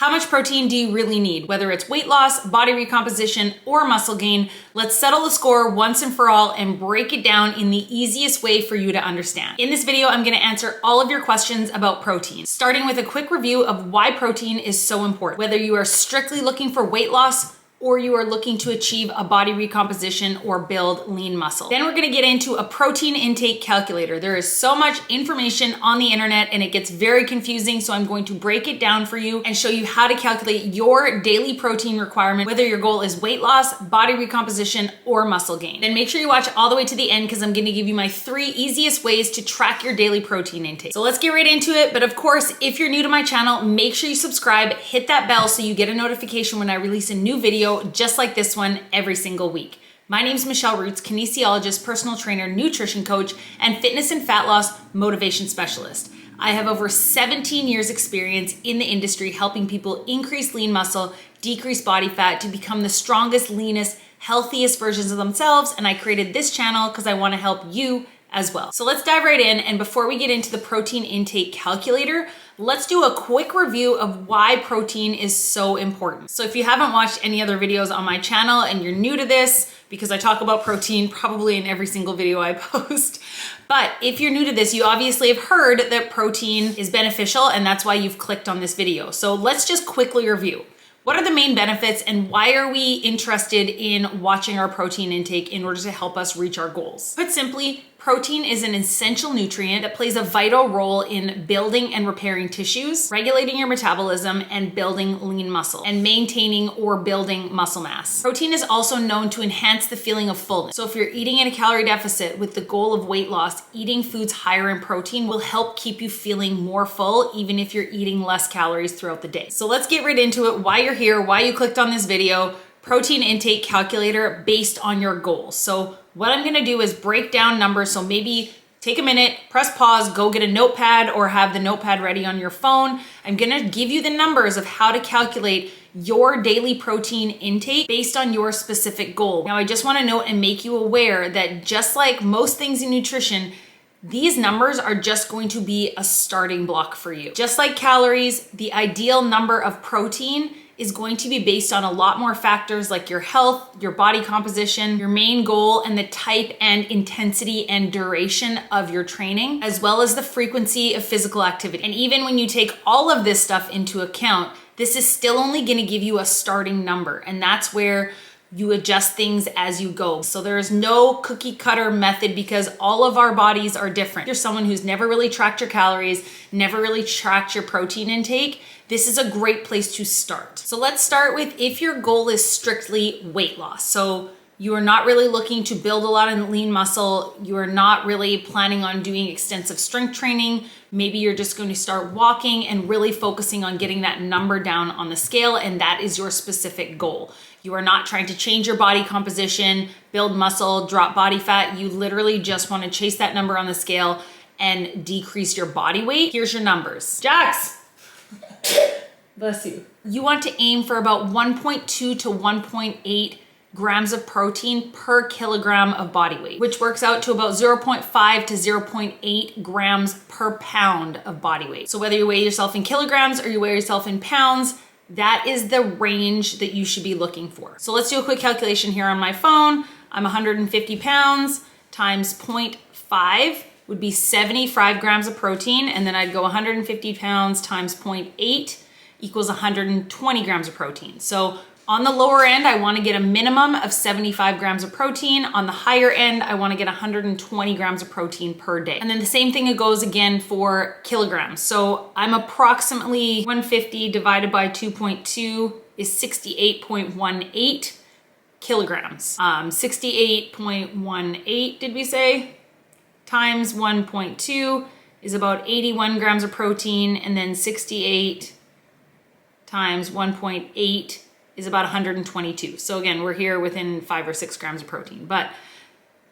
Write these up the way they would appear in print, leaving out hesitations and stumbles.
How much protein do you really need? Whether it's weight loss, body recomposition, or muscle gain, let's settle the score once and for all and break it down in the easiest way for you to understand. In this video, I'm gonna answer all of your questions about protein, starting with a quick review of why protein is so important. Whether you are strictly looking for weight loss, or you are looking to achieve a body recomposition or build lean muscle. Then we're gonna get into a protein intake calculator. There is so much information on the internet and it gets very confusing, so I'm going to break it down for you and show you how to calculate your daily protein requirement, whether your goal is weight loss, body recomposition, or muscle gain. Then make sure you watch all the way to the end because I'm gonna give you my 3 easiest ways to track your daily protein intake. So let's get right into it. But of course, if you're new to my channel, make sure you subscribe, hit that bell so you get a notification when I release a new video just like this one every single week. My name is Michelle Roots, kinesiologist, personal trainer, nutrition coach, and fitness and fat loss motivation specialist. I have over 17 years experience in the industry helping people increase lean muscle, decrease body fat to become the strongest, leanest, healthiest versions of themselves. And I created this channel because I want to help you as well. So let's dive right in. And before we get into the protein intake calculator, let's do a quick review of why protein is so important. So if you haven't watched any other videos on my channel and you're new to this, because I talk about protein probably in every single video I post, but if you're new to this, you obviously have heard that protein is beneficial and that's why you've clicked on this video. So let's just quickly review. What are the main benefits and why are we interested in watching our protein intake in order to help us reach our goals? Put simply, protein is an essential nutrient that plays a vital role in building and repairing tissues, regulating your metabolism, and building lean muscle, and maintaining or building muscle mass. Protein is also known to enhance the feeling of fullness. So if you're eating in a calorie deficit with the goal of weight loss, eating foods higher in protein will help keep you feeling more full, even if you're eating less calories throughout the day. So let's get right into it. Why you're here, why you clicked on this video. Protein intake calculator based on your goals. So what I'm gonna do is break down numbers. So maybe take a minute, press pause, go get a notepad or have the notepad ready on your phone. I'm gonna give you the numbers of how to calculate your daily protein intake based on your specific goal. Now, I just wanna note and make you aware that just like most things in nutrition, these numbers are just going to be a starting block for you. Just like calories, the ideal number of protein is going to be based on a lot more factors like your health, your body composition, your main goal, and the type and intensity and duration of your training, as well as the frequency of physical activity. And even when you take all of this stuff into account, this is still only gonna give you a starting number. And that's where you adjust things as you go. So there is no cookie cutter method because all of our bodies are different. If you're someone who's never really tracked your calories, never really tracked your protein intake, this is a great place to start. So let's start with if your goal is strictly weight loss. So you are not really looking to build a lot of lean muscle. You are not really planning on doing extensive strength training. Maybe you're just going to start walking and really focusing on getting that number down on the scale, and that is your specific goal. You are not trying to change your body composition, build muscle, drop body fat. You literally just want to chase that number on the scale and decrease your body weight. Here's your numbers. Jax! Bless you. You want to aim for about 1.2 to 1.8 grams of protein per kilogram of body weight, which works out to about 0.5 to 0.8 grams per pound of body weight. So whether you weigh yourself in kilograms or you weigh yourself in pounds, that is the range that you should be looking for. So let's do a quick calculation here on my phone. I'm 150 pounds times 0.5 would be 75 grams of protein. And then I'd go 150 pounds times 0.8 equals 120 grams of protein. So on the lower end, I want to get a minimum of 75 grams of protein. On the higher end, I want to get 120 grams of protein per day. And then the same thing goes again for kilograms. So I'm approximately 150 divided by 2.2 is 68.18 kilograms. 68.18, did we say? Times 1.2 is about 81 grams of protein. And then 68 times 1.8 is about 122. So again, we're here within 5 or 6 grams of protein, but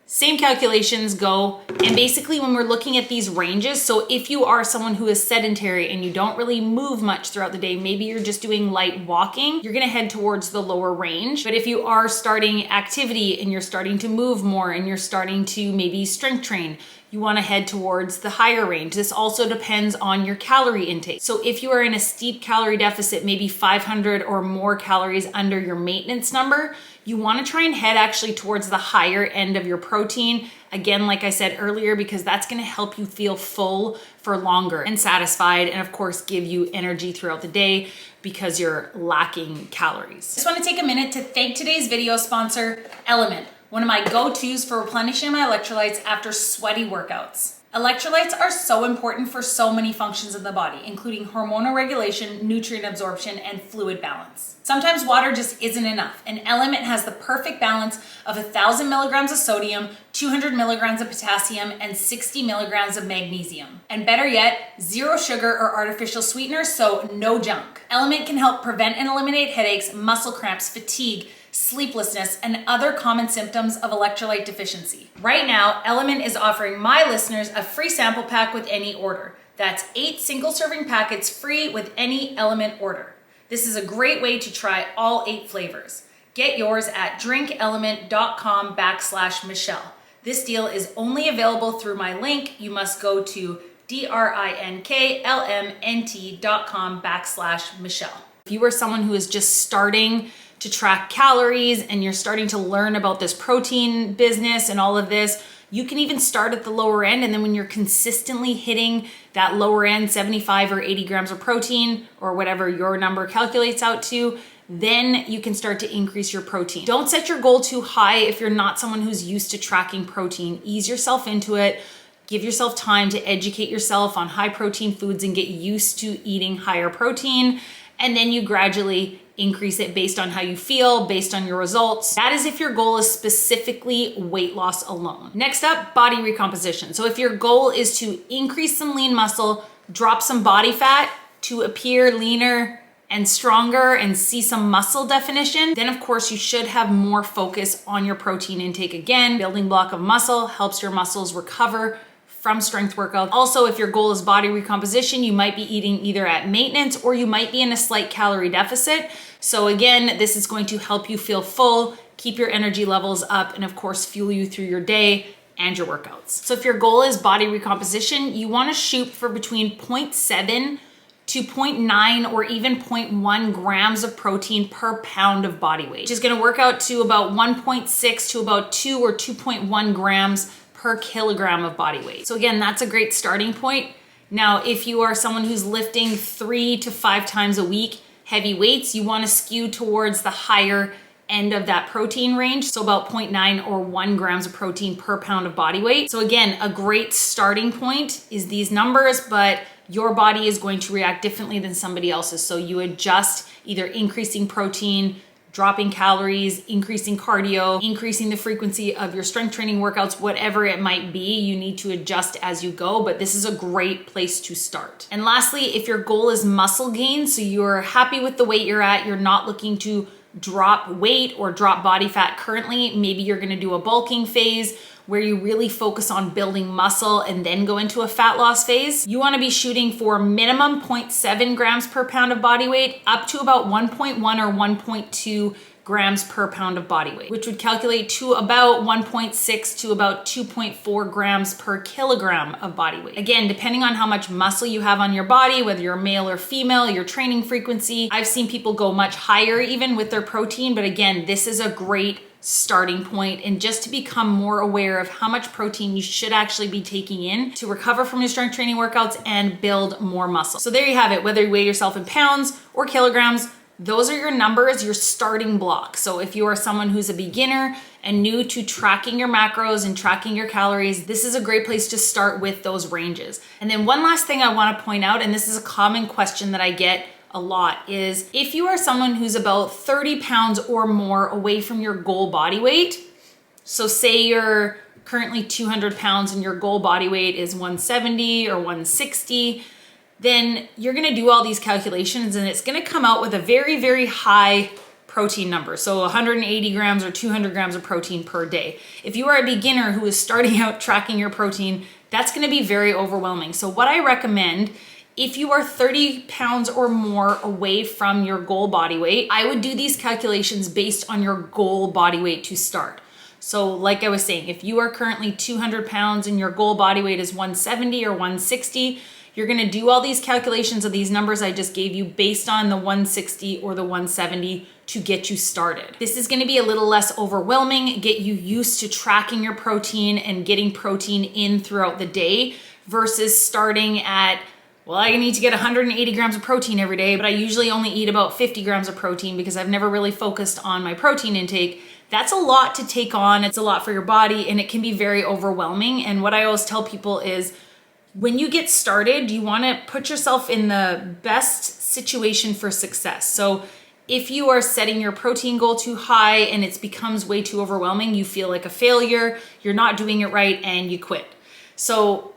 same calculations go. And basically when we're looking at these ranges, so if you are someone who is sedentary and you don't really move much throughout the day, maybe you're just doing light walking, you're gonna head towards the lower range. But if you are starting activity and you're starting to move more and you're starting to maybe strength train, you want to head towards the higher range. This also depends on your calorie intake. So if you are in a steep calorie deficit, maybe 500 or more calories under your maintenance number, you want to try and head actually towards the higher end of your protein. Again, like I said earlier, because that's going to help you feel full for longer and satisfied, and of course give you energy throughout the day because you're lacking calories. Just want to take a minute to thank today's video sponsor, Element, one of my go-tos for replenishing my electrolytes after sweaty workouts. Electrolytes are so important for so many functions of the body, including hormonal regulation, nutrient absorption, and fluid balance. Sometimes water just isn't enough, and Element has the perfect balance of 1,000 milligrams of sodium, 200 milligrams of potassium, and 60 milligrams of magnesium. And better yet, zero sugar or artificial sweeteners, so no junk. Element can help prevent and eliminate headaches, muscle cramps, fatigue, sleeplessness, and other common symptoms of electrolyte deficiency. Right now, Element is offering my listeners a free sample pack with any order. That's 8 single serving packets free with any Element order. This is a great way to try all 8 flavors. Get yours at drinkelement.com/Michelle. This deal is only available through my link. You must go to drinklmnt.com/Michelle. If you are someone who is just starting to track calories and you're starting to learn about this protein business and all of this, you can even start at the lower end, and then when you're consistently hitting that lower end, 75 or 80 grams of protein or whatever your number calculates out to, then you can start to increase your protein. Don't set your goal too high if you're not someone who's used to tracking protein. Ease yourself into it. Give yourself time to educate yourself on high protein foods and get used to eating higher protein. And then you gradually increase it based on how you feel, based on your results. That is if your goal is specifically weight loss alone. Next up, body recomposition. So if your goal is to increase some lean muscle, drop some body fat to appear leaner and stronger and see some muscle definition, then of course you should have more focus on your protein intake. Again, building block of muscle helps your muscles recover from strength workout. Also, if your goal is body recomposition, you might be eating either at maintenance or you might be in a slight calorie deficit. So again, this is going to help you feel full, keep your energy levels up, and of course, fuel you through your day and your workouts. So if your goal is body recomposition, you want to shoot for between 0.7 to 0.9 or even 0.1 grams of protein per pound of body weight, which is going to work out to about 1.6 to about 2 or 2.1 grams per kilogram of body weight. So again, that's a great starting point. Now, if you are someone who's lifting 3 to 5 times a week, heavy weights, you want to skew towards the higher end of that protein range. So about 0.9 or 1 grams of protein per pound of body weight. So again, a great starting point is these numbers, but your body is going to react differently than somebody else's. So you adjust, either increasing protein, dropping calories, increasing cardio, increasing the frequency of your strength training workouts, whatever it might be, you need to adjust as you go, but this is a great place to start. And lastly, if your goal is muscle gain, so you're happy with the weight you're at, you're not looking to drop weight or drop body fat currently, maybe you're gonna do a bulking phase where you really focus on building muscle and then go into a fat loss phase. You wanna be shooting for minimum 0.7 grams per pound of body weight up to about 1.1 or 1.2 grams per pound of body weight, which would calculate to about 1.6 to about 2.4 grams per kilogram of body weight. Again, depending on how much muscle you have on your body, whether you're male or female, your training frequency. I've seen people go much higher even with their protein, but again, this is a great starting point, and just to become more aware of how much protein you should actually be taking in to recover from your strength training workouts and build more muscle. So there you have it, whether you weigh yourself in pounds or kilograms, those are your numbers, your starting block. So if you are someone who's a beginner and new to tracking your macros and tracking your calories, this is a great place to start with those ranges. And then one last thing I want to point out, and this is a common question that I get a lot, is if you are someone who's about 30 pounds or more away from your goal body weight, so say you're currently 200 pounds and your goal body weight is 170 or 160, then you're gonna do all these calculations and it's gonna come out with a very, very high protein number. So 180 grams or 200 grams of protein per day. If you are a beginner who is starting out tracking your protein, that's gonna be very overwhelming. So what I recommend, if you are 30 pounds or more away from your goal body weight, I would do these calculations based on your goal body weight to start. So like I was saying, if you are currently 200 pounds and your goal body weight is 170 or 160, you're gonna do all these calculations of these numbers I just gave you based on the 160 or the 170 to get you started. This is gonna be a little less overwhelming, get you used to tracking your protein and getting protein in throughout the day versus starting at, well, I need to get 180 grams of protein every day, but I usually only eat about 50 grams of protein because I've never really focused on my protein intake. That's a lot to take on. It's a lot for your body and it can be very overwhelming. And what I always tell people is when you get started, you wanna put yourself in the best situation for success. So if you are setting your protein goal too high and it becomes way too overwhelming, you feel like a failure, you're not doing it right, and you quit. So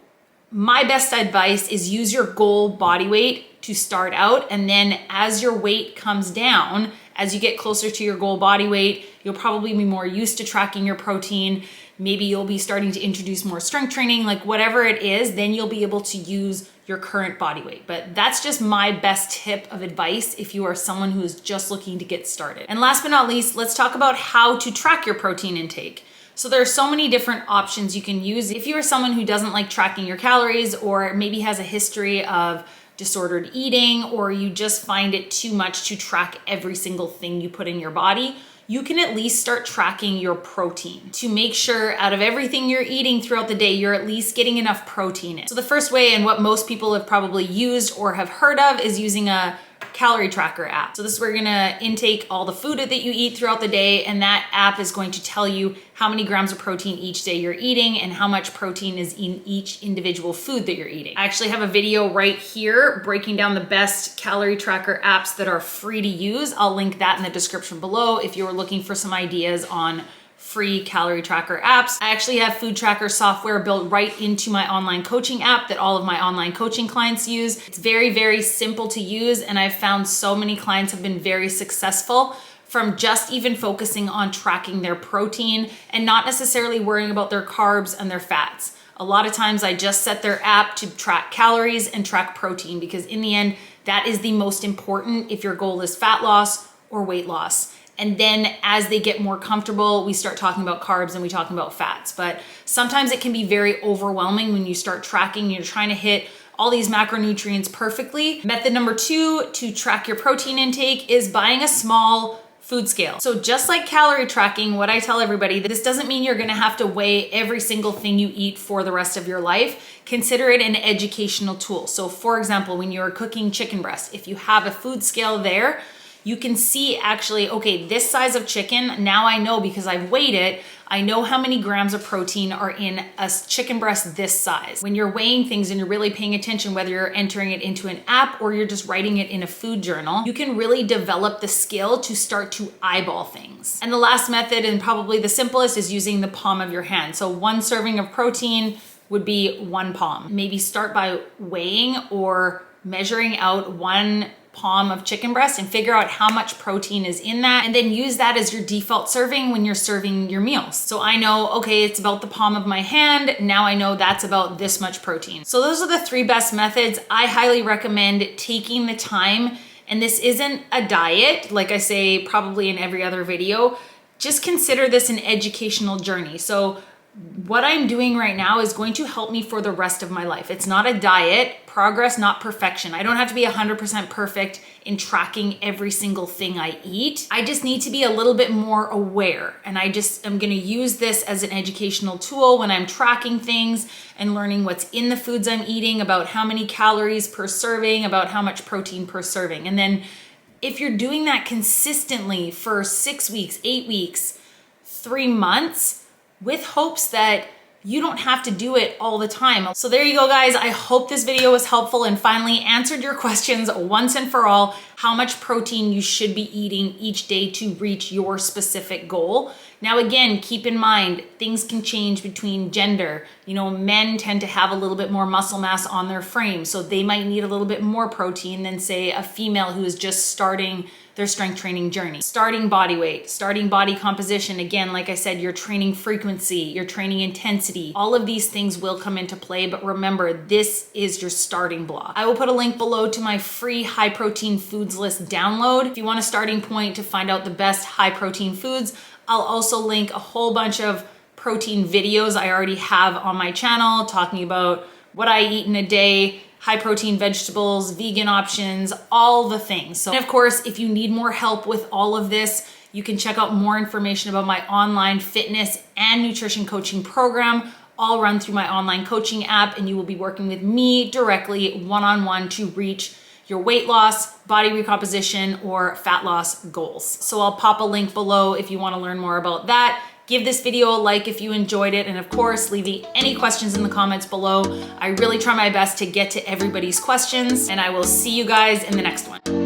my best advice is use your goal body weight to start out, and then as your weight comes down, as you get closer to your goal body weight, you'll probably be more used to tracking your protein. Maybe you'll be starting to introduce more strength training, like whatever it is, then you'll be able to use your current body weight. But that's just my best tip of advice if you are someone who is just looking to get started. And last but not least, let's talk about how to track your protein intake. So there are so many different options you can use. If you are someone who doesn't like tracking your calories or maybe has a history of disordered eating, or you just find it too much to track every single thing you put in your body, you can at least start tracking your protein to make sure out of everything you're eating throughout the day, you're at least getting enough protein in. So the first way, and what most people have probably used or have heard of, is using a calorie tracker app. So this is where you're gonna intake all the food that you eat throughout the day, and that app is going to tell you how many grams of protein each day you're eating and how much protein is in each individual food that you're eating. I actually have a video right here breaking down the best calorie tracker apps that are free to use. I'll link that in the description below if you're looking for some ideas on free calorie tracker apps. I actually have food tracker software built right into my online coaching app that all of my online coaching clients use. It's very, very simple to use, and I've found so many clients have been very successful from just even focusing on tracking their protein and not necessarily worrying about their carbs and their fats. A lot of times I just set their app to track calories and track protein, because in the end, that is the most important if your goal is fat loss or weight loss. And then as they get more comfortable, we start talking about carbs and we talk about fats. But sometimes it can be very overwhelming when you start tracking, you're trying to hit all these macronutrients perfectly. Method number 2 to track your protein intake is buying a small food scale. So just like calorie tracking, what I tell everybody, this doesn't mean you're gonna have to weigh every single thing you eat for the rest of your life. Consider it an educational tool. So for example, when you're cooking chicken breast, if you have a food scale there, you can see actually, okay, this size of chicken, now I know because I've weighed it, I know how many grams of protein are in a chicken breast this size. When you're weighing things and you're really paying attention, whether you're entering it into an app or you're just writing it in a food journal, you can really develop the skill to start to eyeball things. And the last method, and probably the simplest, is using the palm of your hand. So 1 serving of protein would be 1 palm. Maybe start by weighing or measuring out 1 palm of chicken breast and figure out how much protein is in that, and then use that as your default serving when you're serving your meals. So I know, okay, it's about the palm of my hand. Now I know that's about this much protein. So those are the 3 best methods. I highly recommend taking the time, and this isn't a diet, like I say probably in every other video. Just consider this an educational journey. So what I'm doing right now is going to help me for the rest of my life. It's not a diet, progress, not perfection. I don't have to be 100% perfect in tracking every single thing I eat. I just need to be a little bit more aware. And I just am gonna use this as an educational tool when I'm tracking things and learning what's in the foods I'm eating, about how many calories per serving, about how much protein per serving. And then if you're doing that consistently for 6 weeks, 8 weeks, 3 months, with hopes that you don't have to do it all the time. So there you go, guys. I hope this video was helpful and finally answered your questions once and for all, how much protein you should be eating each day to reach your specific goal. Now, again, keep in mind, things can change between gender. You know, men tend to have a little bit more muscle mass on their frame, so they might need a little bit more protein than, say, a female who is just starting their strength training journey. Starting body weight, starting body composition. Again, like I said, your training frequency, your training intensity, all of these things will come into play, but remember, this is your starting block. I will put a link below to my free high protein foods list download. If you want a starting point to find out the best high protein foods, I'll also link a whole bunch of protein videos I already have on my channel talking about what I eat in a day, high protein vegetables, vegan options, all the things. So, and of course, if you need more help with all of this, you can check out more information about my online fitness and nutrition coaching program, all run through my online coaching app, and you will be working with me directly one-on-one to reach your weight loss, body recomposition, or fat loss goals. So I'll pop a link below if you want to learn more about that. Give this video a like if you enjoyed it, and of course, leave any questions in the comments below. I really try my best to get to everybody's questions, and I will see you guys in the next one.